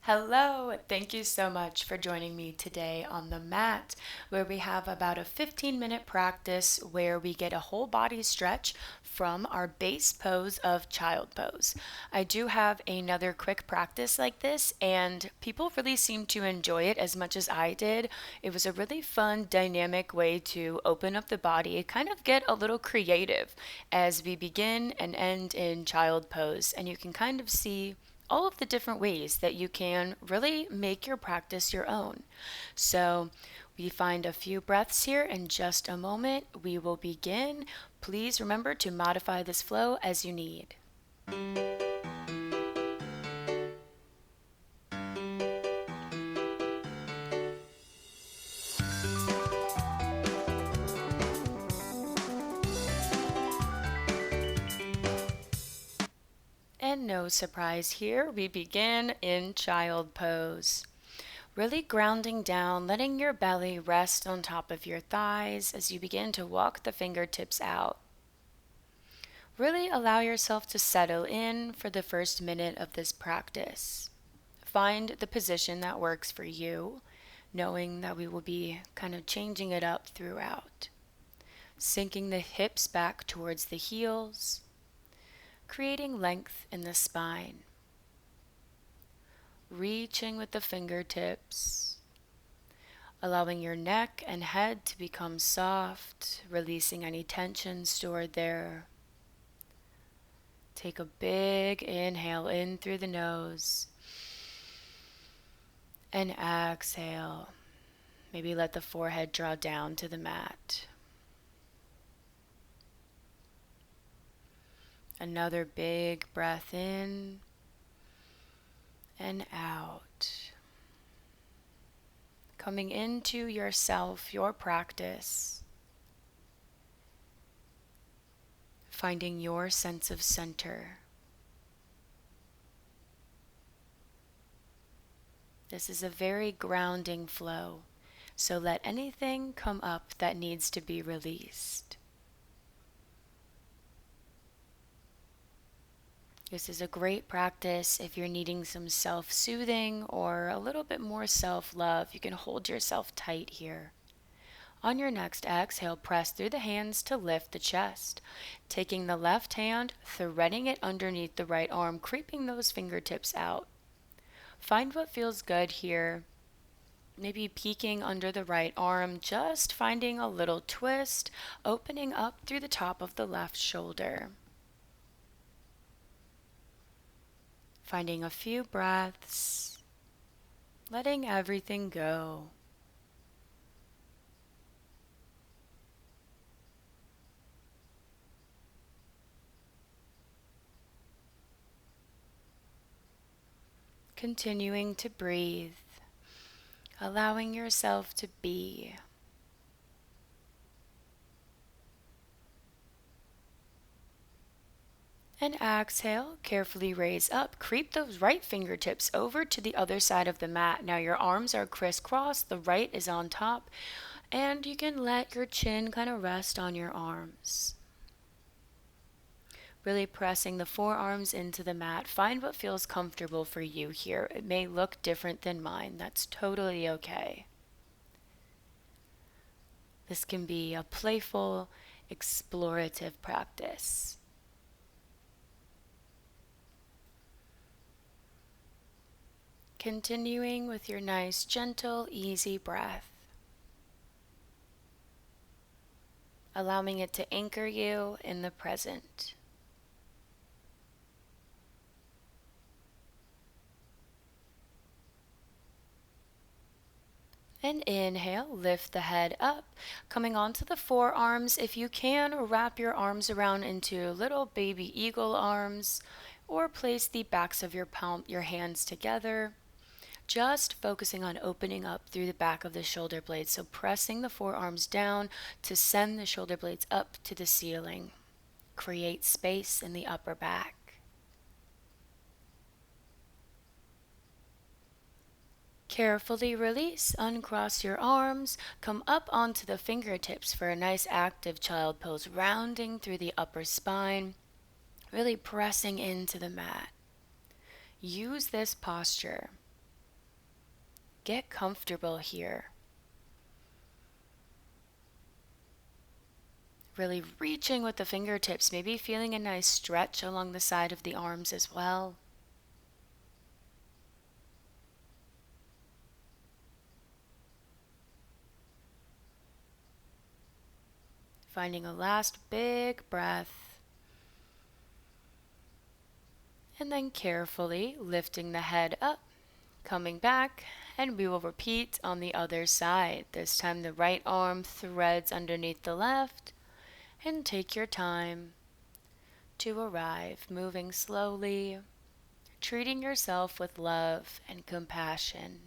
Hello, thank you so much for joining me today on the mat, where we have about a 15-minute practice where we get a whole body stretch from our base pose of child pose. I do have another quick practice like this, and people really seem to enjoy it as much as I did. It was a really fun, dynamic way to open up the body, kind of get a little creative as we begin and end in child pose, and you can kind of see all of the different ways that you can really make your practice your own. So, we find a few breaths here in just a moment. We will begin. Please remember to modify this flow as you need. And no surprise here, we begin in child pose. Really grounding down, letting your belly rest on top of your thighs as you begin to walk the fingertips out. Really allow yourself to settle in for the first minute of this practice. Find the position that works for you, knowing that we will be kind of changing it up throughout. Sinking the hips back towards the heels, creating length in the spine. Reaching with the fingertips, allowing your neck and head to become soft, releasing any tension stored there. Take a big inhale in through the nose and exhale. Maybe let the forehead draw down to the mat. Another big breath in and out. Coming into yourself, your practice. Finding your sense of center. This is a very grounding flow, so let anything come up that needs to be released. This is a great practice if you're needing some self-soothing or a little bit more self-love. You can hold yourself tight here. On your next exhale, press through the hands to lift the chest. Taking the left hand, threading it underneath the right arm, creeping those fingertips out. Find what feels good here. Maybe peeking under the right arm, just finding a little twist, opening up through the top of the left shoulder. Finding a few breaths, letting everything go. Continuing to breathe, allowing yourself to be. And exhale, carefully raise up. Creep those right fingertips over to the other side of the mat. Now your arms are crisscrossed, the right is on top, and you can let your chin kind of rest on your arms. Really pressing the forearms into the mat. Find what feels comfortable for you here. It may look different than mine. That's totally okay. This can be a playful, explorative practice. Continuing with your nice, gentle, easy breath. Allowing it to anchor you in the present. And inhale, lift the head up, coming onto the forearms. If you can, wrap your arms around into little baby eagle arms, or place the backs of your hands together. Just focusing on opening up through the back of the shoulder blades. So pressing the forearms down to send the shoulder blades up to the ceiling. Create space in the upper back. Carefully release, uncross your arms, come up onto the fingertips for a nice active child pose, rounding through the upper spine, really pressing into the mat. Use this posture get comfortable here. Really reaching with the fingertips, maybe feeling a nice stretch along the side of the arms as well. Finding a last big breath. And then carefully lifting the head up, coming back, and we will repeat on the other side. This time the right arm threads underneath the left, and take your time to arrive, moving slowly, treating yourself with love and compassion.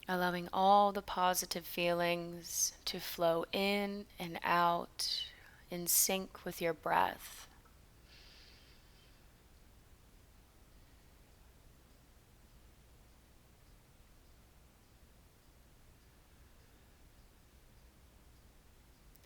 Allowing all the positive feelings to flow in and out in sync with your breath.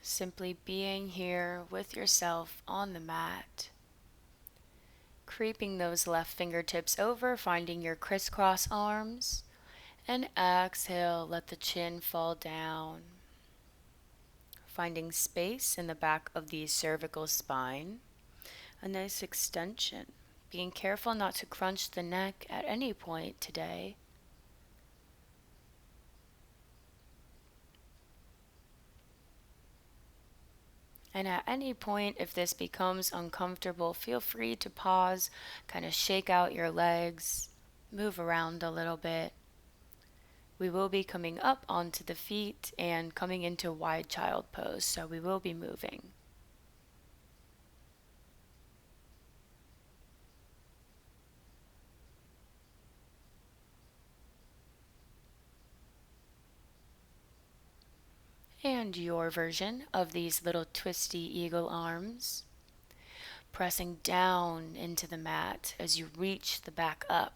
Simply being here with yourself on the mat. Creeping those left fingertips over, finding your crisscross arms. And exhale, let the chin fall down. Finding space in the back of the cervical spine. A nice extension. Being careful not to crunch the neck at any point today. And at any point, if this becomes uncomfortable, feel free to pause, kind of shake out your legs, move around a little bit. We will be coming up onto the feet and coming into wide child pose, so we will be moving. And your version of these little twisty eagle arms, pressing down into the mat as you reach the back up.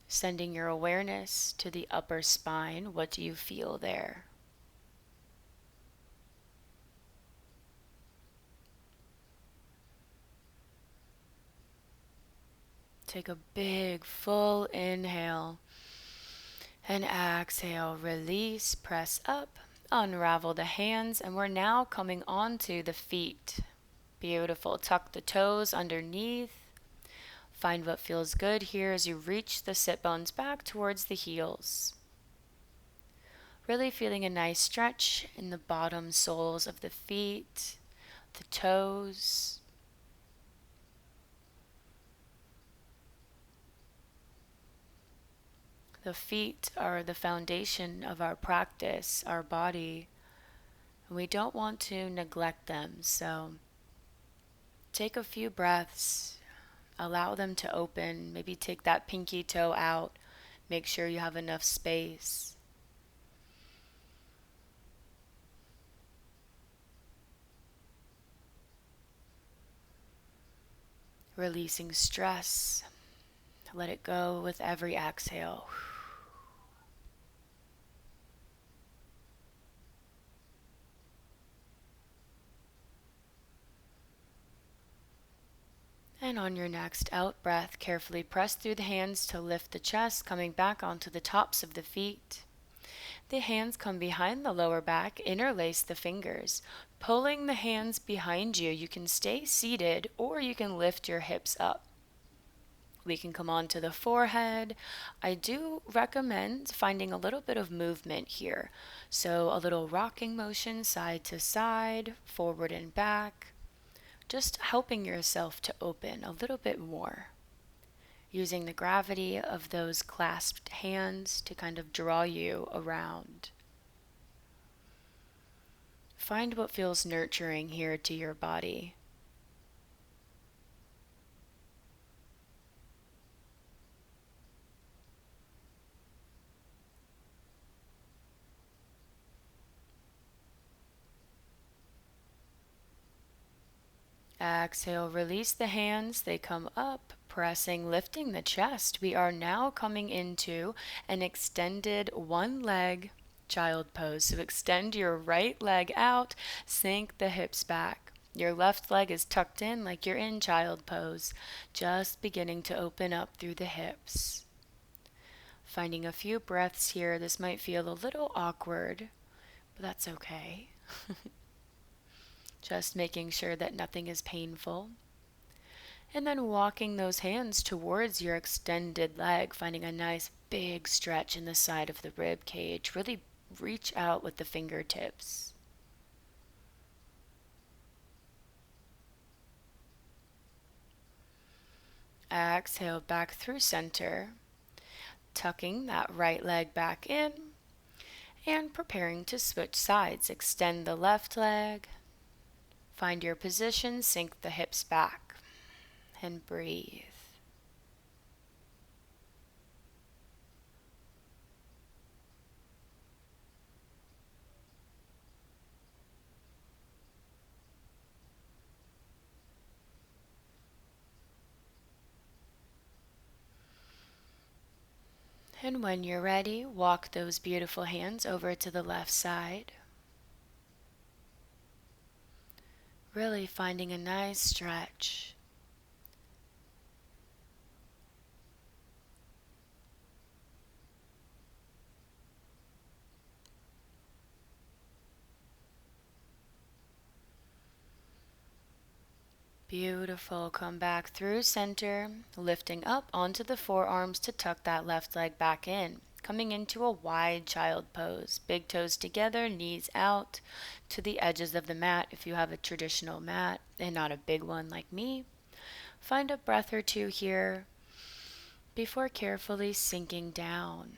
Sending your awareness to the upper spine. What do you feel there? Take a big full inhale and exhale. Release, press up, unravel the hands, and we're now coming onto the feet. Beautiful. Tuck the toes underneath. Find what feels good here as you reach the sit bones back towards the heels. Really feeling a nice stretch in the bottom soles of the feet, the toes. The feet are the foundation of our practice, our body, and we don't want to neglect them. So take a few breaths, allow them to open, maybe take that pinky toe out, make sure you have enough space. Releasing stress, let it go with every exhale. And on your next out breath, carefully press through the hands to lift the chest, coming back onto the tops of the feet. The hands come behind the lower back, interlace the fingers. Pulling the hands behind you, you can stay seated or you can lift your hips up. We can come onto the forehead. I do recommend finding a little bit of movement here. So a little rocking motion side to side, forward and back. Just helping yourself to open a little bit more. Using the gravity of those clasped hands to kind of draw you around. Find what feels nurturing here to your body. Exhale, release the hands, they come up, pressing, lifting the chest. We are now coming into an extended one leg child pose. So extend your right leg out, sink the hips back. Your left leg is tucked in like you're in child pose, just beginning to open up through the hips. Finding a few breaths here. This might feel a little awkward, but that's okay. Just making sure that nothing is painful. And then walking those hands towards your extended leg, finding a nice big stretch in the side of the rib cage. Really reach out with the fingertips. Exhale back through center, tucking that right leg back in and preparing to switch sides. Extend the left leg, find your position, sink the hips back, and breathe. And when you're ready, walk those beautiful hands over to the left side. Really finding a nice stretch. Beautiful. Come back through center, lifting up onto the forearms to tuck that left leg back in. Coming into a wide child pose. Big toes together, knees out to the edges of the mat if you have a traditional mat and not a big one like me. Find a breath or two here before carefully sinking down.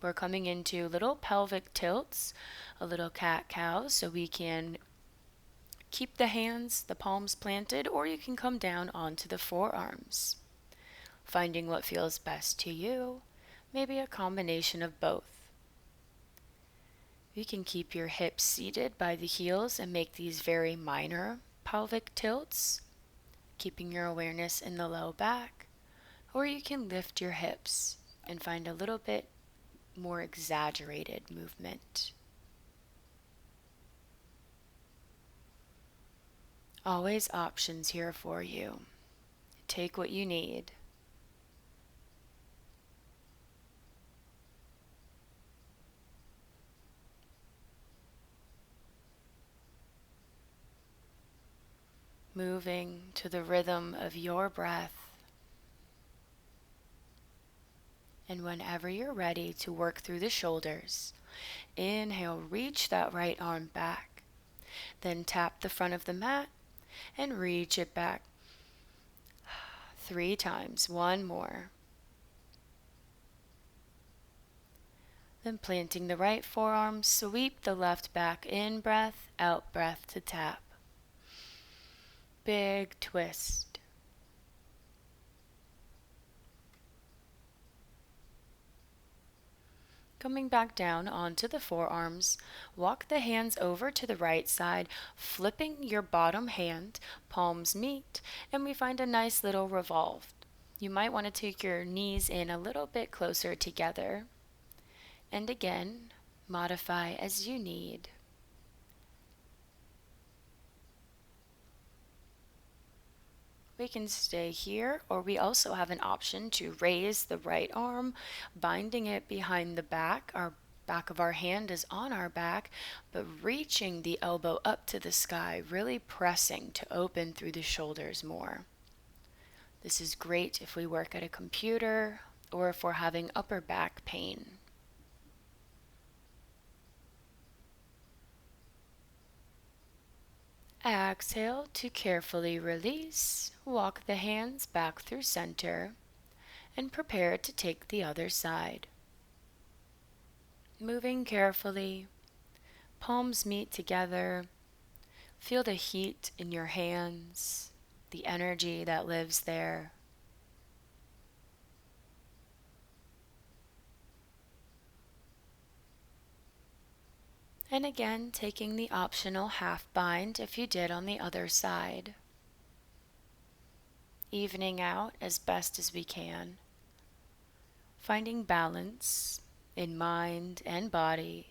We're coming into little pelvic tilts, a little cat-cow, so we can keep the hands, the palms planted, or you can come down onto the forearms. Finding what feels best to you, maybe a combination of both. You can keep your hips seated by the heels and make these very minor pelvic tilts, keeping your awareness in the low back, or you can lift your hips and find a little bit more exaggerated movement. Always options here for you. Take what you need. Moving to the rhythm of your breath. And whenever you're ready to work through the shoulders, inhale, reach that right arm back. Then tap the front of the mat and reach it back 3 times. One more. Then planting the right forearm, sweep the left back, in breath, out breath to tap. Big twist. Coming back down onto the forearms, walk the hands over to the right side, flipping your bottom hand, palms meet, and we find a nice little revolve. You might want to take your knees in a little bit closer together. And again, modify as you need. We can stay here, or we also have an option to raise the right arm, binding it behind the back. Our back of our hand is on our back, but reaching the elbow up to the sky, really pressing to open through the shoulders more. This is great if we work at a computer or if we're having upper back pain. Exhale to carefully release. Walk the hands back through center and prepare to take the other side. Moving carefully, palms meet together. Feel the heat in your hands, the energy that lives there. And again, taking the optional half bind if you did on the other side. Evening out as best as we can. Finding balance in mind and body.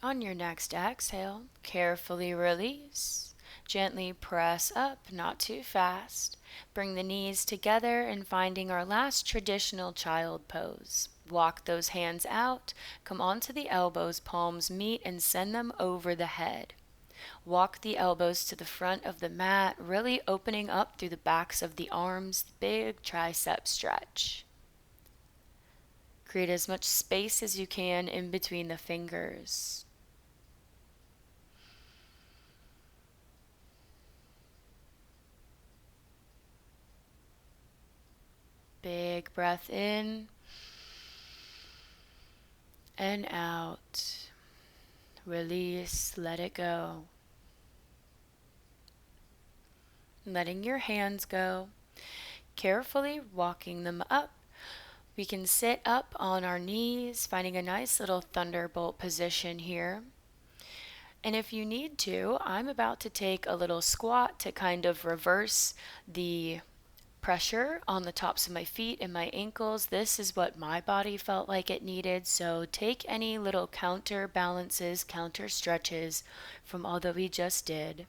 On your next exhale, carefully release. Gently press up, not too fast. Bring the knees together and finding our last traditional child pose. Walk those hands out, come onto the elbows, palms meet, and send them over the head. Walk the elbows to the front of the mat, really opening up through the backs of the arms, big tricep stretch. Create as much space as you can in between the fingers. Big breath in and out. Release, let it go. Letting your hands go, carefully walking them up. We can sit up on our knees, finding a nice little thunderbolt position here. And if you need to, I'm about to take a little squat to kind of reverse the pressure on the tops of my feet and my ankles. This is what my body felt like it needed. So take any little counter balances, counter stretches from all that we just did.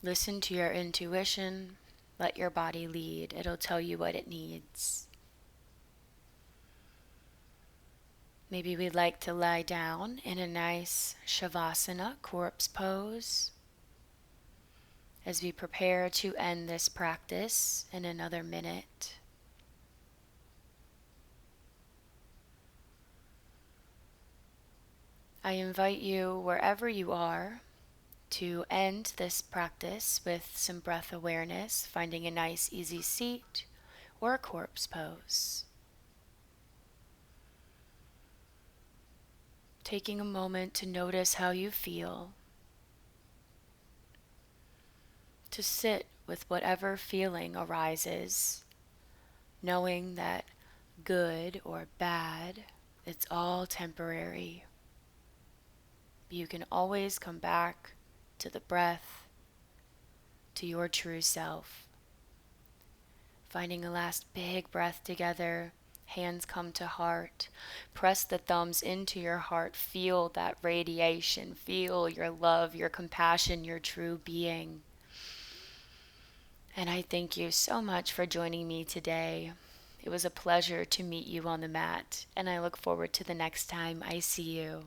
Listen to your intuition. Let your body lead. It'll tell you what it needs. Maybe we'd like to lie down in a nice Shavasana, corpse pose, as we prepare to end this practice in another minute. I invite you, wherever you are, to end this practice with some breath awareness, finding a nice easy seat or a corpse pose. Taking a moment to notice how you feel, to sit with whatever feeling arises, knowing that good or bad, it's all temporary. You can always come back to the breath, to your true self. Finding a last big breath together, hands come to heart. Press the thumbs into your heart. Feel that radiation. Feel your love, your compassion, your true being. And I thank you so much for joining me today. It was a pleasure to meet you on the mat, and I look forward to the next time I see you.